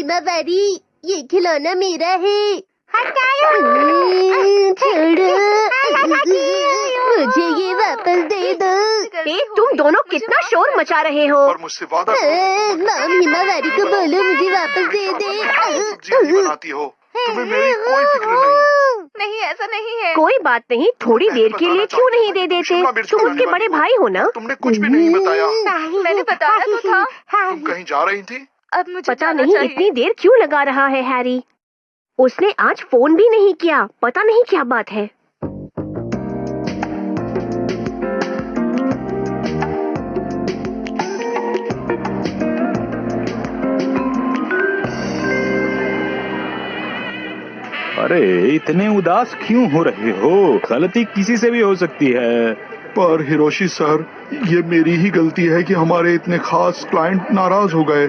Himawari, ये खिलौना मेरा है। छोड़ो, मुझे ये वापस दे दो। तुम दोनों कितना शोर मचा रहे हो? और मुझसे वादा करो। मॉम, हिमावारी को बोलो मुझे वापस दे दे। सब्जी बनाती हो, तुम्हें मेरी कोई फिक्र नहीं। नहीं, ऐसा नहीं है। कोई बात नहीं, थोड़ी देर के लिए क्यों नहीं दे देते? तुम उनके बड़े भाई हो ना? तुमने कुछ भी नहीं बताया। नहीं, मैंने बताया तो था। तुम कहीं जा रही थी? अब मुझे पता जाना नहीं चाहिए। इतनी देर क्यों लगा रहा है हैरी। उसने आज फोन भी नहीं किया, पता नहीं क्या बात है। अरे इतने उदास क्यों हो रहे हो? गलती किसी से भी हो सकती है। पर हिरोशी सर, ये मेरी ही गलती है कि हमारे इतने खास क्लाइंट नाराज हो गए।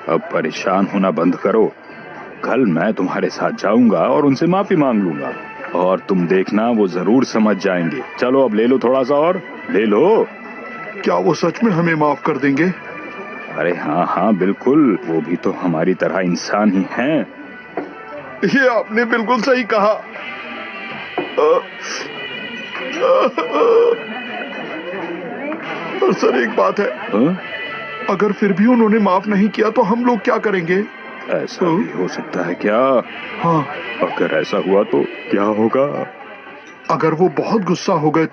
अब परेशान होना बंद करो। कल मैं तुम्हारे साथ जाऊंगा और उनसे माफी मांग लूंगा, और तुम देखना वो जरूर समझ जाएंगे। चलो अब ले लो, थोड़ा सा और ले लो। क्या वो सच में हमें माफ कर देंगे? अरे हाँ हाँ बिल्कुल, वो भी तो हमारी तरह इंसान ही हैं। ये आपने बिल्कुल सही कहा। पर सर एक बात है, अगर फिर भी उन्होंने माफ नहीं किया तो हम लोग क्या करेंगे? ऐसा भी हो सकता है क्या? हाँ। अगर ऐसा हुआ तो क्या होगा? अगर वो बहुत गुस्सा हो गए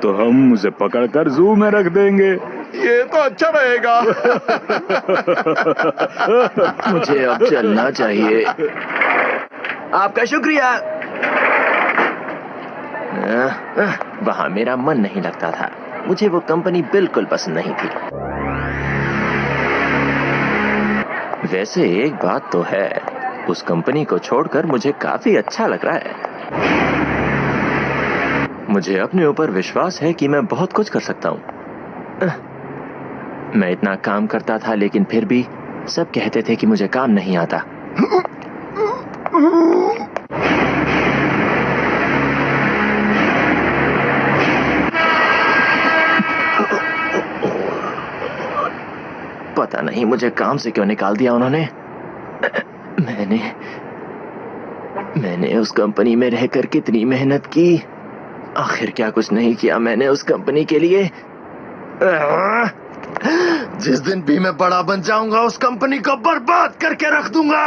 तो हम उसे पकड़कर जू में रख देंगे। ये तो अच्छा रहेगा। मुझे अब चलना चाहिए। आपका शुक्रिया। वहाँ मेरा मन नहीं लगता था। मुझे वो कंपनी बिल्कुल पसंद नहीं थी। वैसे एक बात तो है, उस कंपनी को छोड़कर मुझे काफी अच्छा लग रहा है। मुझे अपने ऊपर विश्वास है कि मैं बहुत कुछ कर सकता हूँ। मैं इतना काम करता था, लेकिन फिर भी सब कहते थे कि मुझे काम नहीं आता। पता नहीं मुझे काम से क्यों निकाल दिया उन्होंने। मैंने उस कंपनी में रहकर कितनी मेहनत की। आखिर क्या कुछ नहीं किया मैंने उस कंपनी के लिए। जिस दिन भी मैं बड़ा बन जाऊंगा, उस कंपनी को बर्बाद करके रख दूंगा।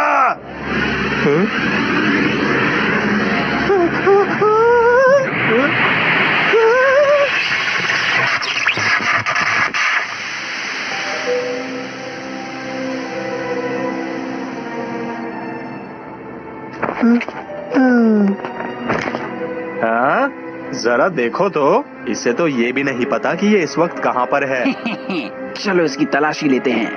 हाँ, जरा देखो तो, इसे तो ये भी नहीं पता कि ये इस वक्त कहाँ पर है। चलो इसकी तलाशी लेते हैं।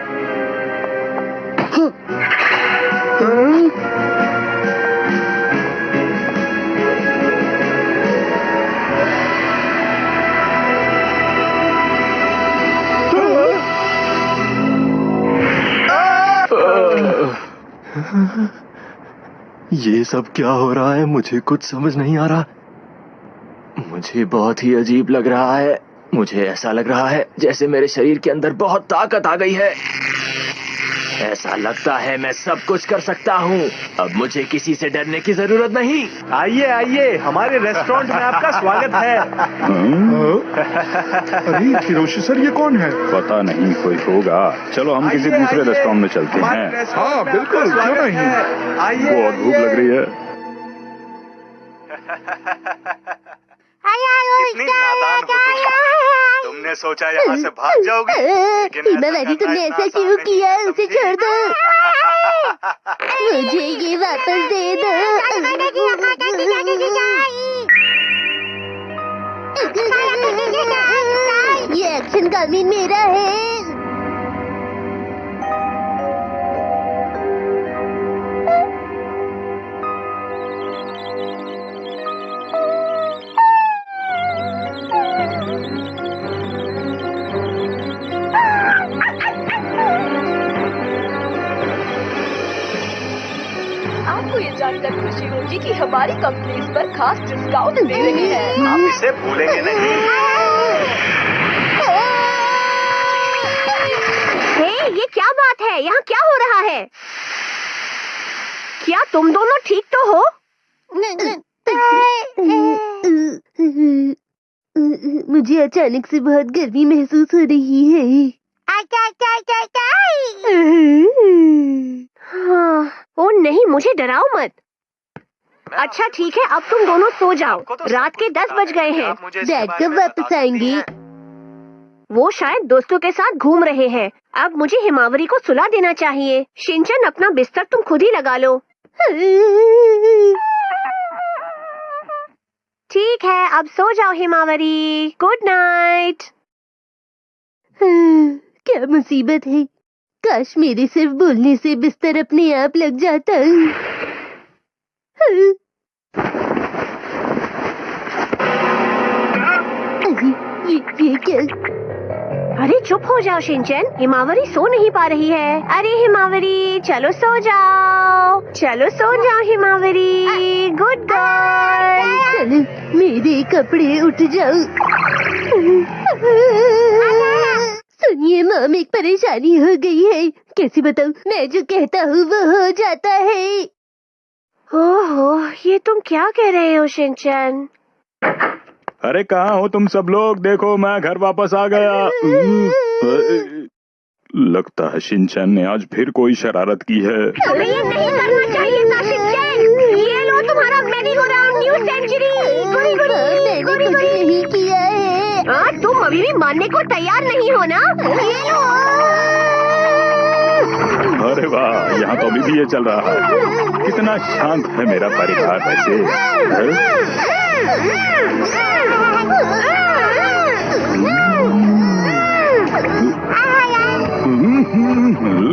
ये सब क्या हो रहा है? मुझे कुछ समझ नहीं आ रहा। मुझे बहुत ही अजीब लग रहा है। मुझे ऐसा लग रहा है जैसे मेरे शरीर के अंदर बहुत ताकत आ गई है। ऐसा लगता है मैं सब कुछ कर सकता हूँ। अब मुझे किसी से डरने की जरूरत नहीं। आइए आइए, हमारे रेस्टोरेंट में आपका स्वागत है। अरे हिरोशी सर, ये कौन है? पता नहीं, कोई होगा। चलो हम किसी दूसरे रेस्टोरेंट में चलते हैं। हाँ बिल्कुल, क्यों नहीं। आइए, बहुत भूख लग रही है। कितनी नादान हो तुम। तुमने सोचा यहाँ से भाग जाओगी, लेकिन हिमावारी, तुमने ऐसा क्यों किया? उसे छोड़ दो। मुझे ये वापस दे दो। ये एक्शन कामीन मेरा है। आपको ये जानकर खुशी होगी कि हमारी कंपनी इस पर खास डिस्काउंट दे रही है। आप इसे भूलेंगे नहीं। ये क्या बात है? यहाँ क्या हो रहा है? क्या तुम दोनों ठीक तो हो? मुझे अचानक से बहुत गर्मी महसूस हो रही है। हाँ, ओ नहीं, मुझे डराओ मत। अच्छा ठीक है, अब तुम दोनों सो जाओ। रात के 10 बज गए हैं। डैड कब वापस आएंगे? वो शायद दोस्तों के साथ घूम रहे हैं। अब मुझे हिमावरी को सुला देना चाहिए। शिनचैन, अपना बिस्तर तुम खुद ही लगा लो। ठीक है, अब सो जाओ हिमावरी। Good night. क्या मुसीबत है। काश मेरे सिर्फ बोलने से बिस्तर अपने आप लग जाता। ये क्या? अरे चुप हो जाओ शिनचैन, हिमावरी सो नहीं पा रही है। अरे हिमावरी, चलो सो जाओ, चलो सो जाओ हिमावरी। Good girl. चलो, मेरे कपड़े उठ जाओ। सुनिए मॉम, एक परेशानी हो गई है। कैसे बताऊं? मैं जो कहता हूँ वो हो जाता है। ओहो, ये तुम क्या कह रहे हो शिनचैन? अरे कहाँ हो तुम सब लोग? देखो मैं घर वापस आ गया। लगता है शिनचैन ने आज फिर कोई शरारत की है। तुम्हें ये नहीं करना चाहिए था शिनचैन। ये लो तुम्हारा मेरी-गो-राउंड न्यू सेंचुरी। मैंने कुछ नहीं किया है। तुम अभी भी मानने को तैयार नहीं हो ना? ये लो। अरे वाह, यहाँ तो अभी भी ये चल रहा है। कितना शांत है मेरा परिवार वैसे।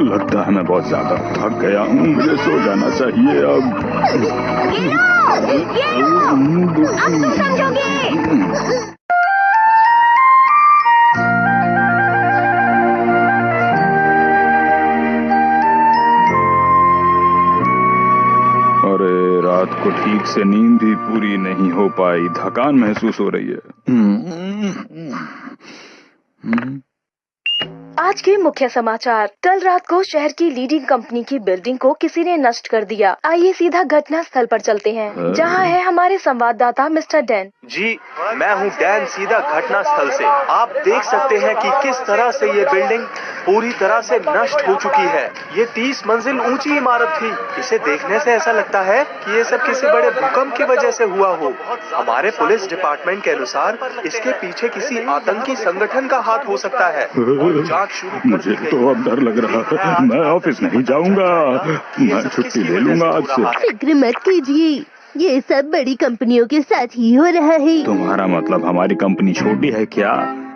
लगता है मैं बहुत ज्यादा थक गया हूँ। मुझे सो जाना चाहिए अब। ये लो, अब तुम समझोगे। अरे रात को ठीक से नींद भी पूरी नहीं हो पाई। थकान महसूस हो रही है। आज के मुख्य समाचार। कल रात को शहर की लीडिंग कंपनी की बिल्डिंग को किसी ने नष्ट कर दिया। आइए सीधा घटना स्थल पर चलते हैं, जहां है हमारे संवाददाता मिस्टर डैन। जी, मैं हूं डैन, सीधा घटना स्थल से। आप देख सकते हैं कि किस तरह से ये बिल्डिंग पूरी तरह से नष्ट हो चुकी है। ये 30 मंजिल ऊंची इमारत थी। इसे देखने से ऐसा लगता है कि ये सब किसी बड़े भूकंप की वजह से हुआ हो। हमारे पुलिस डिपार्टमेंट के अनुसार इसके पीछे किसी आतंकी संगठन का हाथ हो सकता है। जांच शुरू कर मुझे तो अब डर लग रहा है। मैं ऑफिस नहीं जाऊंगा। मैं छुट्टी ले लूंगा आज से। फिक्र मत कीजिए, ये सब बड़ी कंपनियों के साथ ही हो रहा है। तुम्हारा मतलब हमारी कंपनी छोटी है क्या?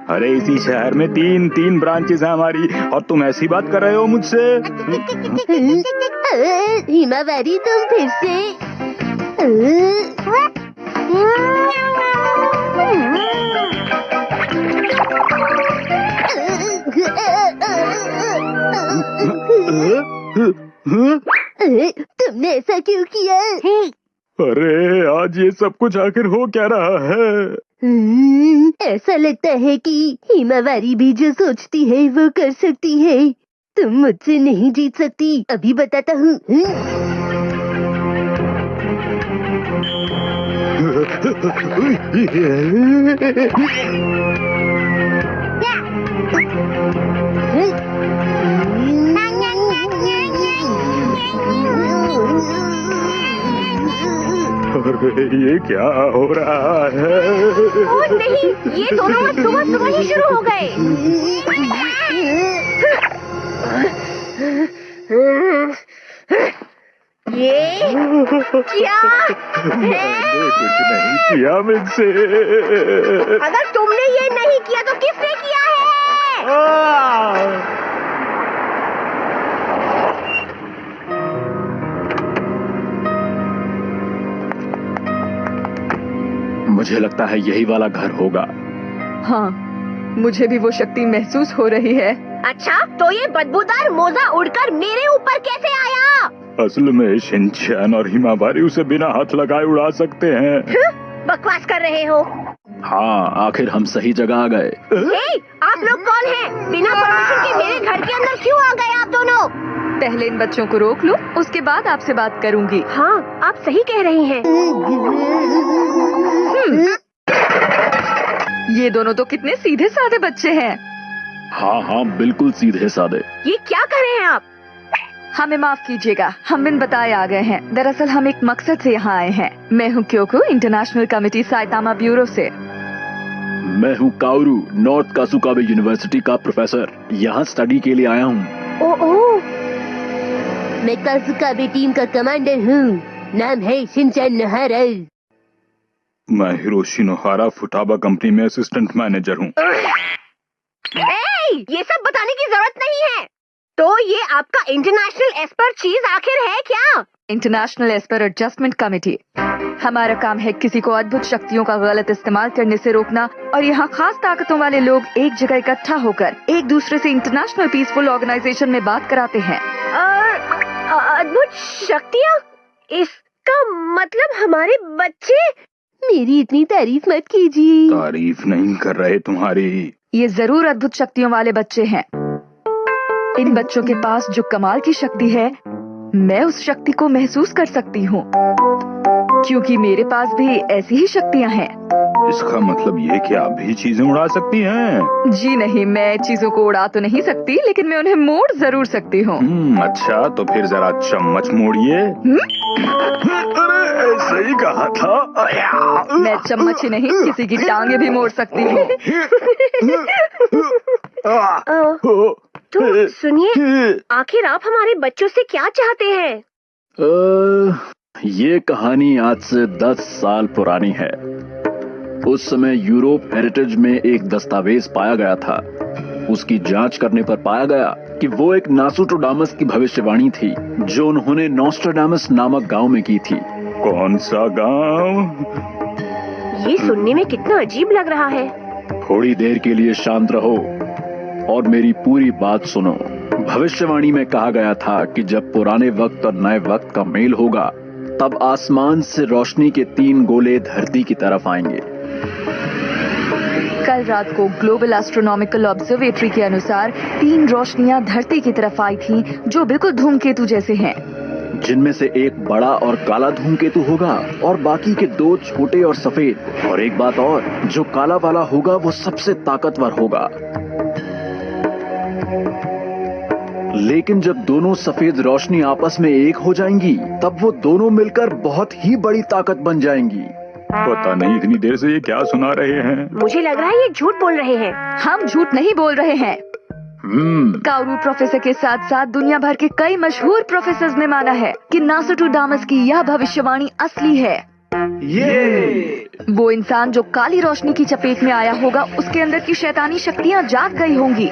अरे इसी शहर में तीन ब्रांचेस हैं हमारी, और तुम ऐसी बात कर रहे हो मुझसे? हिमावरी, तुम फिर से तुमने ऐसा क्यों किया? अरे आज ये सब कुछ आखिर हो क्या रहा है? ऐसा लगता है कि हिमावरी भी जो सोचती है वो कर सकती है। तुम मुझसे नहीं जीत सकती, अभी बताता हूँ। अरे ये क्या हो रहा है? ओ नहीं, ये दोनों सुबह ही शुरू हो गए। ये क्या है? मैंने कुछ नहीं किया मुझसे। अगर तुमने ये नहीं किया तो किसने किया है? मुझे लगता है यही वाला घर होगा। हाँ, मुझे भी वो शक्ति महसूस हो रही है। अच्छा, तो ये बदबूदार मोजा उड़कर मेरे ऊपर कैसे आया? असल में शिनचैन और हिमावरी उसे बिना हाथ लगाए उड़ा सकते हैं। बकवास कर रहे हो। हाँ, आखिर हम सही जगह आ गए। आप लोग कौन हैं? बिना परमिशन के मेरे घर के अंदर क्यों आ गए आप दोनों? पहले इन बच्चों को रोक लो, उसके बाद आपसे बात करूंगी। हाँ, आप सही कह रही हैं। ये दोनों तो कितने सीधे साधे बच्चे हैं। हाँ हाँ, बिल्कुल सीधे साधे। ये क्या कर रहे हैं आप? हमें माफ कीजिएगा, हम बिन बताए आ गए हैं। दरअसल हम एक मकसद से यहाँ आए हैं। मैं हूँ Kyoko, international committee Saitama bureau से। मैं हूँ काउरू, नॉर्थ कासुकाबे यूनिवर्सिटी का प्रोफेसर। यहाँ स्टडी के लिए आया हूँ। ओह, मैं कासुकाबे टीम का कमांडर हूँ। नाम है शिनचैन नोहारा। मैं हिरोशी नोहारा फुटाबा कंपनी में असिस्टेंट मैनेजर हूँ। ये सब बताने की जरूरत नहीं है। तो ये आपका इंटरनेशनल एस्पर चीज आखिर है क्या? International Esper adjustment committee. हमारा काम है किसी को अद्भुत शक्तियों का गलत इस्तेमाल करने से रोकना, और यहाँ खास ताकतों वाले लोग एक जगह इकट्ठा होकर एक दूसरे से इंटरनेशनल पीसफुल ऑर्गेनाइजेशन में बात कराते हैं। अद्भुत शक्तियाँ? इसका मतलब हमारे बच्चे? मेरी इतनी तारीफ मत कीजिए। तारीफ नहीं कर रहे तुम्हारी। ये जरूर अद्भुत शक्तियों वाले बच्चे हैं। इन बच्चों के पास जो कमाल की शक्ति है, मैं उस शक्ति को महसूस कर सकती हूँ, क्योंकि मेरे पास भी ऐसी ही शक्तियाँ हैं। इसका मतलब ये कि आप भी चीजें उड़ा सकती हैं? जी नहीं, मैं चीजों को उड़ा तो नहीं सकती, लेकिन मैं उन्हें मोड़ जरूर सकती हूँ। अच्छा, तो फिर जरा चम्मच मोड़िए। अरे सही कहा था। मैं चम्मच ही नहीं, किसी की टांगे भी मोड़ सकती हूँ। तो सुनिए, आखिर आप हमारे बच्चों से क्या चाहते हैं? ये कहानी आज से 10 साल पुरानी है। उस समय यूरोप हेरिटेज में एक दस्तावेज पाया गया था। उसकी जांच करने पर पाया गया कि वो एक नासुट्रोडामस की भविष्यवाणी थी, जो उन्होंने नोस्ट्राडामस नामक गांव में की थी। कौन सा गांव? ये सुनने में कितना अजीब लग रहा है। थोड़ी देर के लिए शांत रहो और मेरी पूरी बात सुनो। भविष्यवाणी में कहा गया था कि जब पुराने वक्त और नए वक्त का मेल होगा, तब आसमान से रोशनी के 3 गोले धरती की तरफ आएंगे। कल रात को ग्लोबल एस्ट्रोनॉमिकल ऑब्जर्वेटरी के अनुसार 3 रोशनियां धरती की तरफ आई थी, जो बिल्कुल धूमकेतु जैसे हैं, जिनमें से एक बड़ा और काला धूमकेतु होगा और बाकी के 2 छोटे और सफेद। और एक बात और, जो काला वाला होगा वो सबसे ताकतवर होगा। लेकिन जब दोनों सफेद रोशनी आपस में एक हो जाएंगी, तब वो दोनों मिलकर बहुत ही बड़ी ताकत बन जाएंगी। पता नहीं इतनी देर से ये क्या सुना रहे हैं। मुझे लग रहा है ये झूठ बोल रहे हैं। हम झूठ नहीं बोल रहे हैं। काउरू प्रोफेसर के साथ साथ दुनिया भर के कई मशहूर प्रोफेसर्स ने माना है कि नासुट्रोडामस की यह भविष्यवाणी असली है। वो इंसान जो काली रोशनी की चपेट में आया होगा, उसके अंदर की शैतानी शक्तियाँ जाग गई होंगी,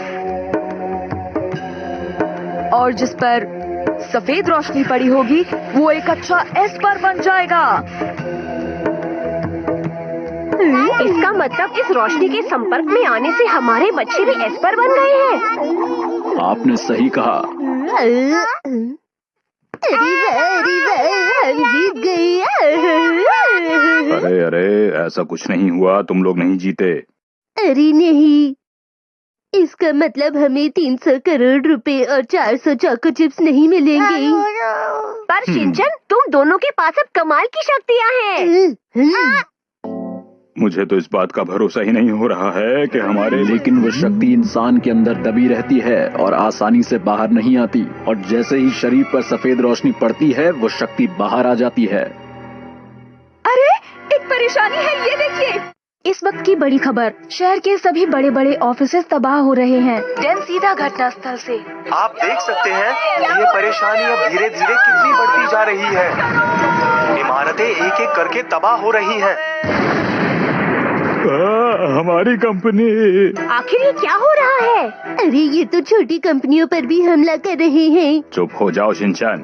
और जिस पर सफेद रोशनी पड़ी होगी, वो एक अच्छा एस्पर बन जाएगा। इसका मतलब इस रोशनी के संपर्क में आने से हमारे बच्चे भी एस्पर बन गए हैं। आपने सही कहा। अरे वाह, हम जीत गए। अरे अरे, ऐसा कुछ नहीं हुआ, तुम लोग नहीं जीते। अरे नहीं, इसका मतलब हमें 300 करोड़ रुपए और 400 चोको चिप्स नहीं मिलेंगे। पर शिनचैन, तुम दोनों के पास अब कमाल की शक्तियाँ हैं। मुझे तो इस बात का भरोसा ही नहीं हो रहा है कि हमारे। लेकिन वो शक्ति इंसान के अंदर दबी रहती है और आसानी से बाहर नहीं आती, और जैसे ही शरीर पर सफेद रोशनी पड़ती है, वो शक्ति बाहर आ जाती है। अरे, एक परेशानी है, ये देखिए। इस वक्त की बड़ी खबर, शहर के सभी बड़े बड़े ऑफिसेज तबाह हो रहे हैं। डैन सीधा घटना स्थल से। आप देख सकते हैं ये परेशानी अब धीरे धीरे कितनी बढ़ती जा रही है। इमारतें एक एक करके तबाह हो रही हैं। हमारी कंपनी। आखिर ये क्या हो रहा है? अरे ये तो छोटी कंपनियों पर भी हमला कर रहे हैं। चुप हो जाओ शिनचैन।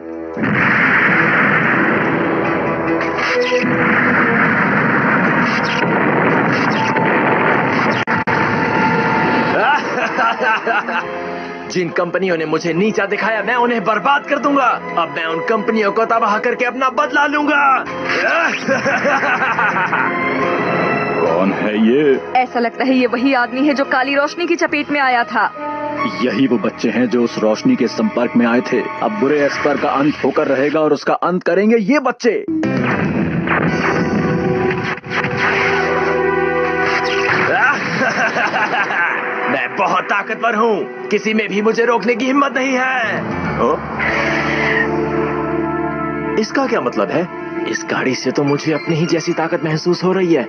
जिन कंपनियों ने मुझे नीचा दिखाया, मैं उन्हें बर्बाद कर दूंगा। अब मैं उन कंपनियों को तबाह करके अपना बदला लूंगा। कौन है ये? ऐसा लगता है ये वही आदमी है जो काली रोशनी की चपेट में आया था। यही वो बच्चे हैं जो उस रोशनी के संपर्क में आए थे। अब बुरे एस्पर का अंत होकर रहेगा और उसका अंत करेंगे ये बच्चे। मैं बहुत ताकतवर हूँ, किसी में भी मुझे रोकने की हिम्मत नहीं है। इसका क्या मतलब है? इस गाड़ी से तो मुझे अपनी ही जैसी ताकत महसूस हो रही है।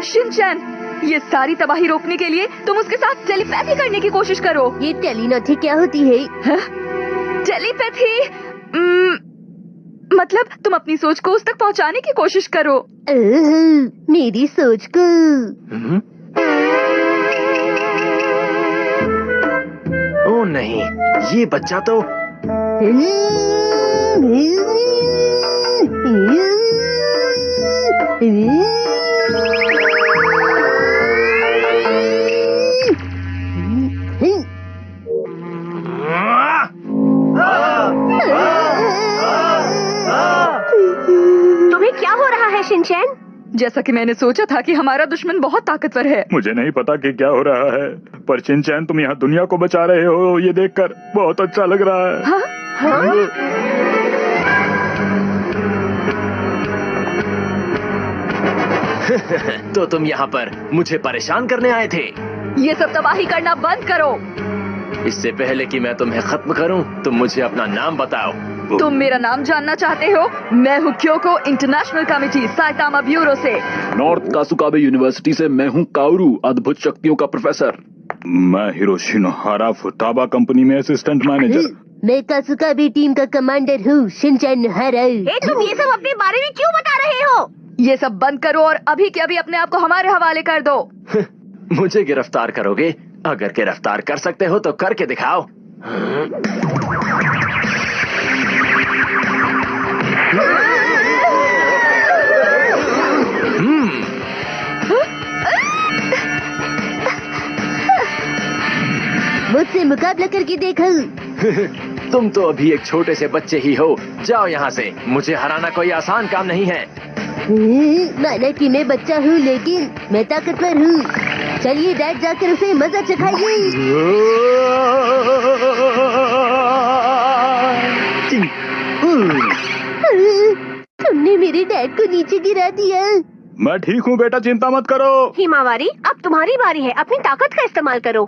शिनचैन, ये सारी तबाही रोकने के लिए तुम उसके साथ टेलीपैथी करने की कोशिश करो। ये टेलीपैथी क्या होती है? टेलीपैथी मतलब तुम अपनी सोच को उस तक पहुंचाने की कोशिश करो। मेरी सोच को। ओ नहीं, ये बच्चा तो तुम्हें क्या हो रहा है शिनचैन? जैसा कि मैंने सोचा था कि हमारा दुश्मन बहुत ताकतवर है। मुझे नहीं पता कि क्या हो रहा है, पर शिनचैन तुम यहाँ दुनिया को बचा रहे हो, ये देखकर बहुत अच्छा लग रहा है। हाँ? हाँ? तो तुम यहाँ पर मुझे परेशान करने आए थे? ये सब तबाही करना बंद करो। इससे पहले कि मैं तुम्हें खत्म करूं, तुम मुझे अपना नाम बताओ। तुम मेरा नाम जानना चाहते हो? मैं हूँ Kyoko international committee Saitama bureau से। नॉर्थ कासुकाबे यूनिवर्सिटी से मैं हूँ काउरू, अद्भुत शक्तियों का प्रोफेसर। मैं हिरोशिनो हारा फुटाबा कंपनी में असिस्टेंट मैनेजर। मैं कासुकाबे टीम का कमांडर हूँ, शिनचैन हारा। तुम ये सब अपने बारे में क्यों बता रहे हो? ये सब बंद करो और अभी के अभी अपने आप को हमारे हवाले कर दो। मुझे गिरफ्तार करोगे? अगर गिरफ्तार कर सकते हो तो करके दिखाओ। मुझसे मुकाबला करके देखो। तुम तो अभी एक छोटे से बच्चे ही हो, जाओ यहाँ से। मुझे हराना कोई आसान काम नहीं है। माना कि मैं बच्चा हूँ लेकिन मैं ताकतवर हूँ। चलिए डैड जाकर उसे मजा चखाइए। तुमने मेरे डैड को नीचे गिरा दिया। मैं ठीक हूँ बेटा, चिंता मत करो। हिमावारी, अब तुम्हारी बारी है, अपनी ताकत का इस्तेमाल करो।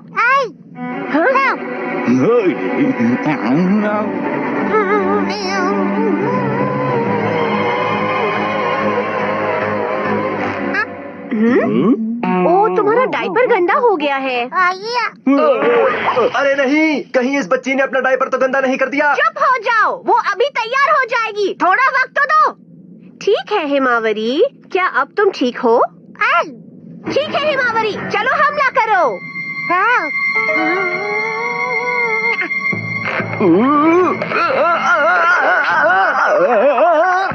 ओ, तुम्हारा डायपर गंदा हो गया है। अरे नहीं, कहीं इस बच्ची ने अपना डायपर तो गंदा नहीं कर दिया? चुप हो जाओ, वो अभी तैयार हो जाएगी, थोड़ा वक्त तो दो। ठीक है हिमावरी, क्या अब तुम ठीक हो? ठीक है हिमावरी, चलो हमला करो।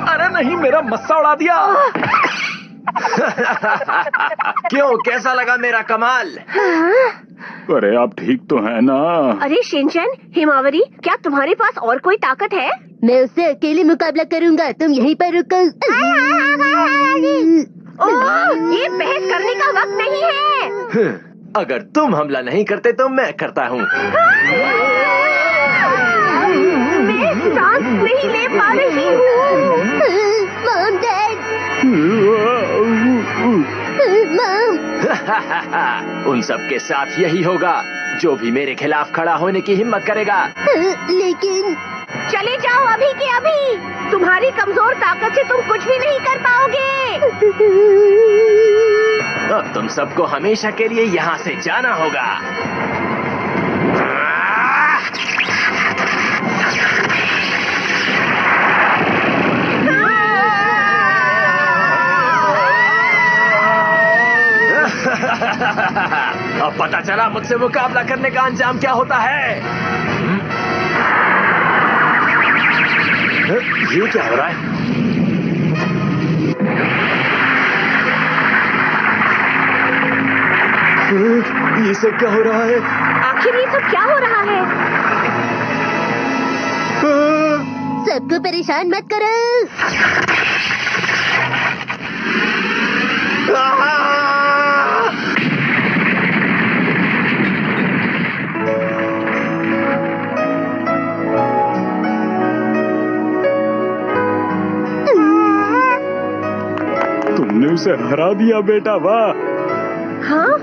अरे नहीं, मेरा मस्सा उड़ा दिया। क्यों, कैसा लगा मेरा कमाल? अरे आप ठीक तो है ना? अरे शिनचैन, हिमावरी, क्या तुम्हारे पास और कोई ताकत है? मैं उससे अकेले मुकाबला करूंगा, तुम यहीं पर रुको। ये बहस करने का वक्त नहीं है। अगर तुम हमला नहीं करते तो मैं करता हूँ। मैं सांस नहीं ले पा रही हूँ। Mom, dad, mom. उन सब के साथ यही होगा, जो भी मेरे खिलाफ खड़ा होने की हिम्मत करेगा। लेकिन चले जाओ अभी के अभी, तुम्हारी कमजोर ताकत से तुम कुछ भी नहीं कर पाओगे। अब तुम सबको हमेशा के लिए यहाँ से जाना होगा। अब पता चला मुझसे मुकाबला करने का अंजाम क्या होता है। ये क्या हो रहा है? ये सब क्या हो रहा है? आखिर ये सब क्या हो रहा है? सबको परेशान मत करो। तुमने उसे हरा दिया बेटा, वाह। हाँ,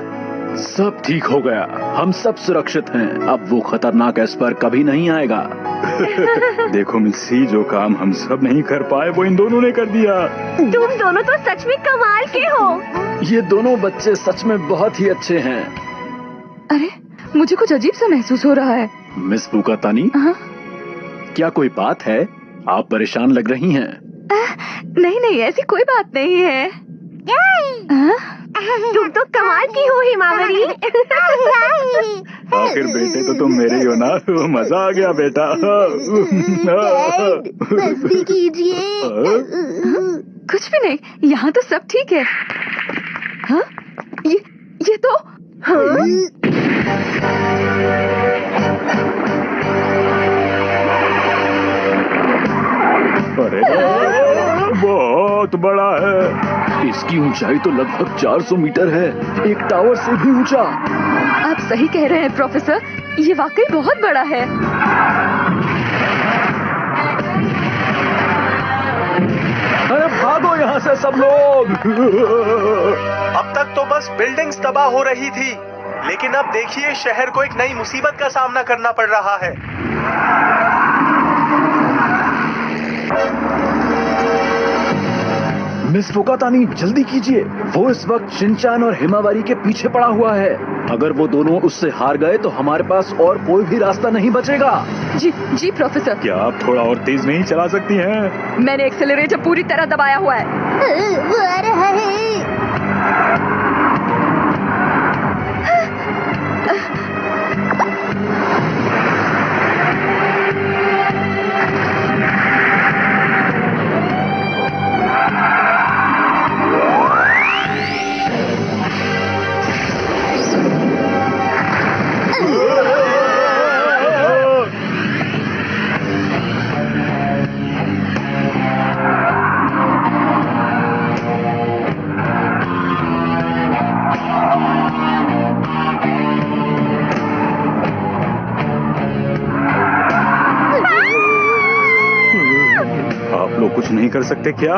सब ठीक हो गया, हम सब सुरक्षित हैं। अब वो खतरनाक एस्पर कभी नहीं आएगा। देखो मिस्सी, जो काम हम सब नहीं कर पाए वो इन दोनों ने कर दिया। तुम दोनों तो सच में कमाल के हो। ये दोनों बच्चे सच में बहुत ही अच्छे हैं। अरे मुझे कुछ अजीब सा महसूस हो रहा है। मिस बुकातानी, हाँ? क्या कोई बात है? आप परेशान लग रही हैं। नहीं नहीं, ऐसी कोई बात नहीं है। हाँ? तुम तो कमाल की हो हिमावरी। आखिर बेटे तो तुम मेरे ही हो ना, मजा आ गया बेटा। मस्ती कीजिए। कुछ भी नहीं, यहाँ तो सब ठीक है। हाँ? ये तो अरे बहुत बड़ा है। इसकी ऊंचाई तो लगभग 400 मीटर है, एक टावर से भी ऊंचा। आप सही कह रहे हैं प्रोफेसर, ये वाकई बहुत बड़ा है। अरे भागो यहाँ से सब लोग। अब तक तो बस बिल्डिंग्स तबाह हो रही थी, लेकिन अब देखिए शहर को एक नई मुसीबत का सामना करना पड़ रहा है। मिस बुकातानी, जल्दी कीजिए, वो इस वक्त शिनचान और हिमावारी के पीछे पड़ा हुआ है। अगर वो दोनों उससे हार गए तो हमारे पास और कोई भी रास्ता नहीं बचेगा। जी प्रोफेसर। क्या आप थोड़ा और तेज नहीं चला सकती हैं? मैंने एक्सेलरेटर पूरी तरह दबाया हुआ है। वो आ रहा है। कुछ नहीं कर सकते क्या?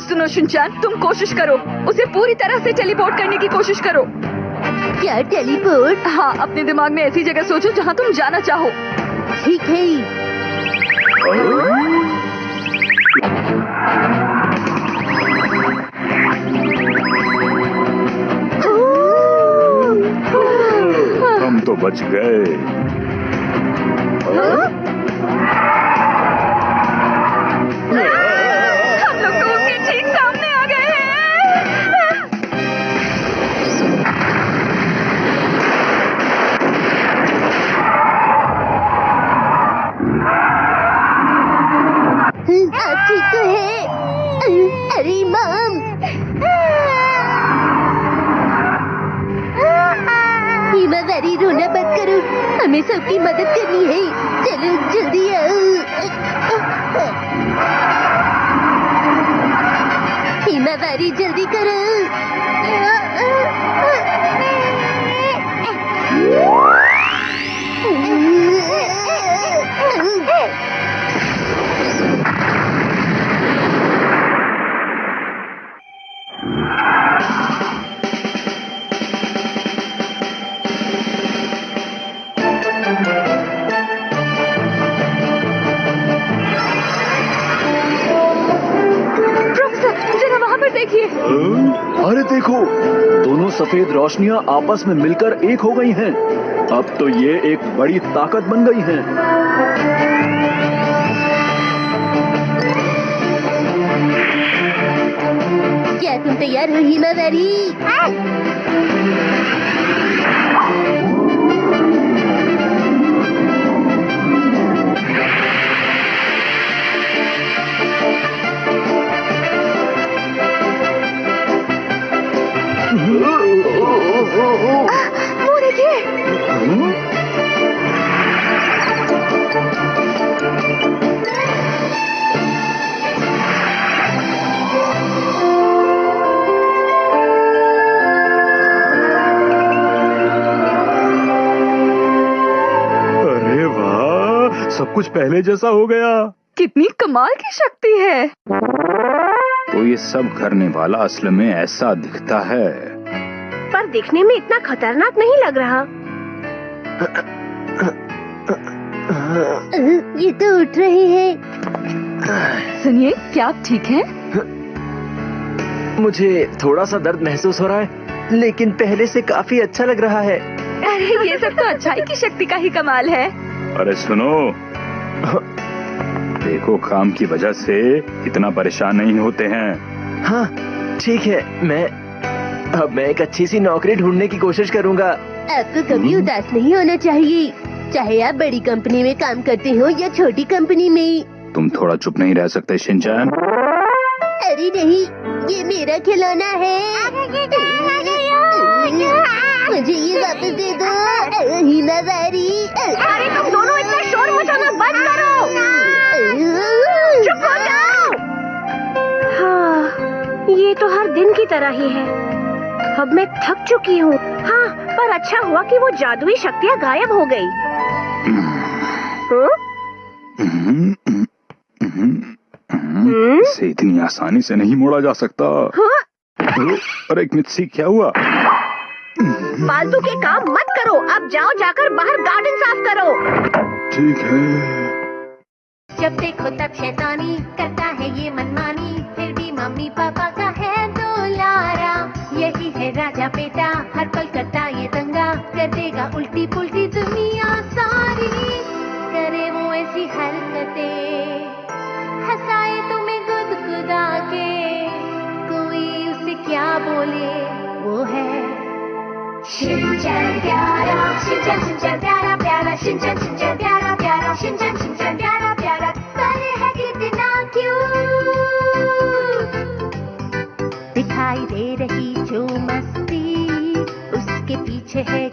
सुनो शिनचान, तुम कोशिश करो, उसे पूरी तरह से टेलीपोर्ट करने की कोशिश करो। क्या टेलीपोर्ट? हाँ, अपने दिमाग में ऐसी जगह सोचो जहाँ तुम जाना चाहो। ठीक है। हम तो बच गए। हम लोग तो उसके ठीक सामने आ गए हैं। आप ठीक तो है? अरे मॉम, हिमावारी रोना बंद करो, हमें सबकी मदद करनी है। चलो जल्दी आओ। हिमावारी जल्दी करो। देखिए। अरे देखो, दोनों सफेद रोशनियां आपस में मिलकर एक हो गई हैं। अब तो ये एक बड़ी ताकत बन गई हैं। क्या तुम तैयार हो हिमावारी? वो देखिए। सब कुछ पहले जैसा हो गया। कितनी कमाल की शक्ति है। तो ये सब करने वाला असल में ऐसा दिखता है, पर दिखने में इतना खतरनाक नहीं लग रहा। ये तो उठ रहे हैं। सुनिए, क्या आप ठीक हैं? मुझे थोड़ा सा दर्द महसूस हो रहा है, लेकिन पहले से काफी अच्छा लग रहा है। अरे ये सब तो अच्छाई की शक्ति का ही कमाल है। अरे सुनो, देखो काम की वजह से इतना परेशान नहीं होते हैं। हाँ ठीक है, अब मैं एक अच्छी सी नौकरी ढूंढने की कोशिश करूंगा। आपको कभी उदास नहीं होना चाहिए, चाहे आप बड़ी कंपनी में काम करते हो या छोटी कंपनी में। तुम थोड़ा चुप नहीं रह सकते शिनचैन? अरे नहीं, ये मेरा खिलौना है। मुझे ये वापस दे दो हिमावारी। अरे तुम दोनों इतना शोर मचाना बंद करो। चुप हो जाओ। हाँ, ये तो हर दिन की तरह ही है। अब मैं थक चुकी हूँ। हाँ, पर अच्छा हुआ कि वो जादुई शक्तियाँ गायब हो गई। इसे इतनी आसानी से नहीं मोड़ा जा सकता। अरे एक मिर्ची, क्या हुआ? फालतू के काम मत करो, अब जाओ जाकर बाहर गार्डन साफ करो। ठीक है। जब देखो तब शैतानी करता है ये मनमानी, फिर भी मम्मी पापा का है दुलारा। यही है राजा बेटा, हर पल करता ये दंगा, कर देगा उल्टी पुल्टी दुनिया सारी। करे वो ऐसी हरकतें, हंसाए तुम्हें गुदगुदा के, कोई उसे क्या बोले वो है शिनचैन प्यारा। शिनचैन शिनचैन प्यारा प्यारा, शिनचैन शिनचैन प्यारा प्यारा, शिनचैन शिनचैन प्यारा प्यारा। पर है कितना क्यूट, दिखाई दे रही जो मस्ती, उसके पीछे है